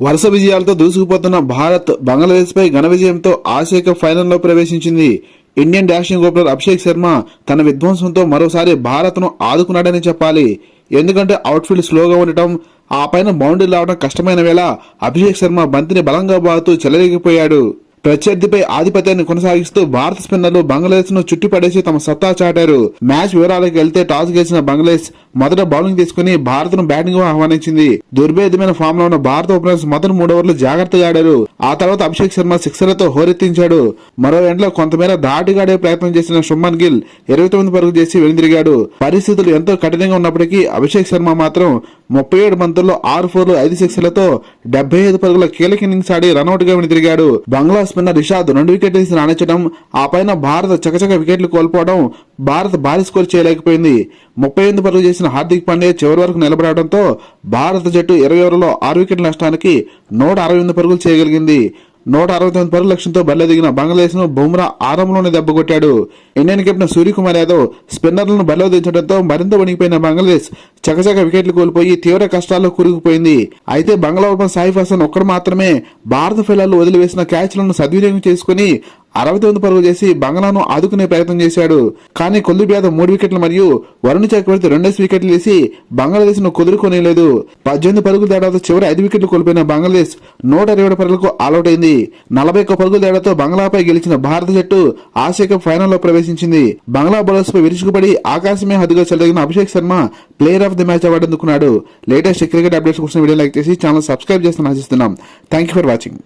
వరుస విజయాలతో దూసుకుపోతున్న భారత్ బంగ్లాదేశ్ పై ఘన విజయంతో ఆసియా కప్ ఫైనల్లో ప్రవేశించింది. Indian dashing opener Abhishek Sharma తన విధ్వంసంతో మరోసారి భారత్ ను ఆదుకున్నాడని చెప్పాలి. ఎందుకంటే అవుట్ఫీల్డ్ స్లోగా ఉండటం, ఆ పైన బౌండరీ రావడం కష్టమైన వేళ అభిషేక్ శర్మ బంతిని బలంగా బాదుతూ చెలరేగిపోయాడు. ప్రత్యర్థిపై ఆధిపత్యాన్ని కొనసాగిస్తూ భారత స్పిన్నర్లు బంగ్లాదేశ్ ను చుట్టిపడేసి తమ సత్తా చాటారు. మ్యాచ్ వివరాలకు వెళ్తే టాస్ గెలిచిన బంగ్లాదేశ్ మొదట బౌలింగ్ తీసుకుని భారత్ ను బ్యాటింగ్ ఆహ్వానించింది. దుర్భేద్యమైన ఫామ్ లో ఉన్న భారత ఓపెనర్స్ మొదటి 3 ఓవర్లు జాగ్రత్తగా ఆడారు. ఆ తర్వాత అభిషేక్ శర్మ సిక్సర్లతో హోరెత్తించాడు. మరో ఎండ్లో కొంతమేర దాటిగాడే ప్రయత్నం చేసిన శుభ్మన్ గిల్ 29 పరుగులు చేసి వెనుదిరిగాడు. పరిస్థితులు ఎంతో కఠినంగా ఉన్నప్పటికీ అభిషేక్ శర్మ మాత్రం 37 బంతుల్లో 6 ఫోర్లు 5 సిక్సర్లతో 75 పరుగుల కీలక ఇన్నింగ్స్ ఆడి రనౌట్ గా వెనుదిరిగాడు. బంగ్లా స్పిన్నర్ రిషాద్ 2 వికెట్లు తీసి రాణించడం, ఆ పైన భారత్ చకచక వికెట్లు కోల్పోవడం భారత్ భారీ స్కోర్ చేయలేకపోయింది. 38 పరుగులు చేసిన హార్దిక్ పాండ్యా చివరి వరకు నిలబడటంతో భారత జట్టు 20 ఓవర్లలో 6 వికెట్ల నష్టానికి 168 పరుగులు చేయగలిగింది. 169 పరుగుల లక్ష్యంతో బరిలో దిగిన బంగ్లాదేశ్ ను బుమ్రా ఆరంభంలోనే దెబ్బకొట్టాడు. ఇండియన్ కెప్టెన్ సూర్యకుమార్ యాదవ్ స్పిన్నర్లను బరిలో దించడంతో మరింత వణికిపోయిన బంగ్లాదేశ్ చకచక వికెట్లు కోల్పోయి తీవ్ర కష్టాల్లో కూరుకుపోయింది. అయితే బంగ్లా ఓపెనర్ సాయిఫ్ హసన్ ఒక్కడు మాత్రమే భారత ఫీల్డర్లు వదిలివేసిన క్యాచ్లను సద్వినియోగం చేసుకుని 69 పరుగులు చేసి బంగ్లాను ఆదుకునే ప్రయత్నం చేశాడు. కానీ కుల్దీప్ యాదవ్ 3 వికెట్లు మరియు వరుణ్ చక్రవర్తి 2 వికెట్లు వేసి బంగ్లాదేశ్ ను కుదురుకోనేలేదు. 18 పరుగుల తేడాతో చివరి 5 వికెట్లు కోల్పోయిన బంగ్లాదేశ్ 127 పరుగులకు ఆల్అౌట్ అయింది. 41 పరుగుల తేడాతో బంగ్లాపై గెలిచిన భారత జట్టు ఆసియా కప్ ఫైనల్లో ప్రవేశించింది. బంగ్లా బౌలర్స్ పై విరుచుకుపడి ఆకాశమే హద్దుగా చెలగిన Abhishek Sharma player of the match award అందుకున్నాడు. లేటెస్ట్ క్రికెట్ అప్డేట్స్ కోసం వీడియో లైక్ చేసి ఛానల్ సబ్స్క్రైబ్ చేస్తామని ఆశిస్తున్నాం. Thank you for watching.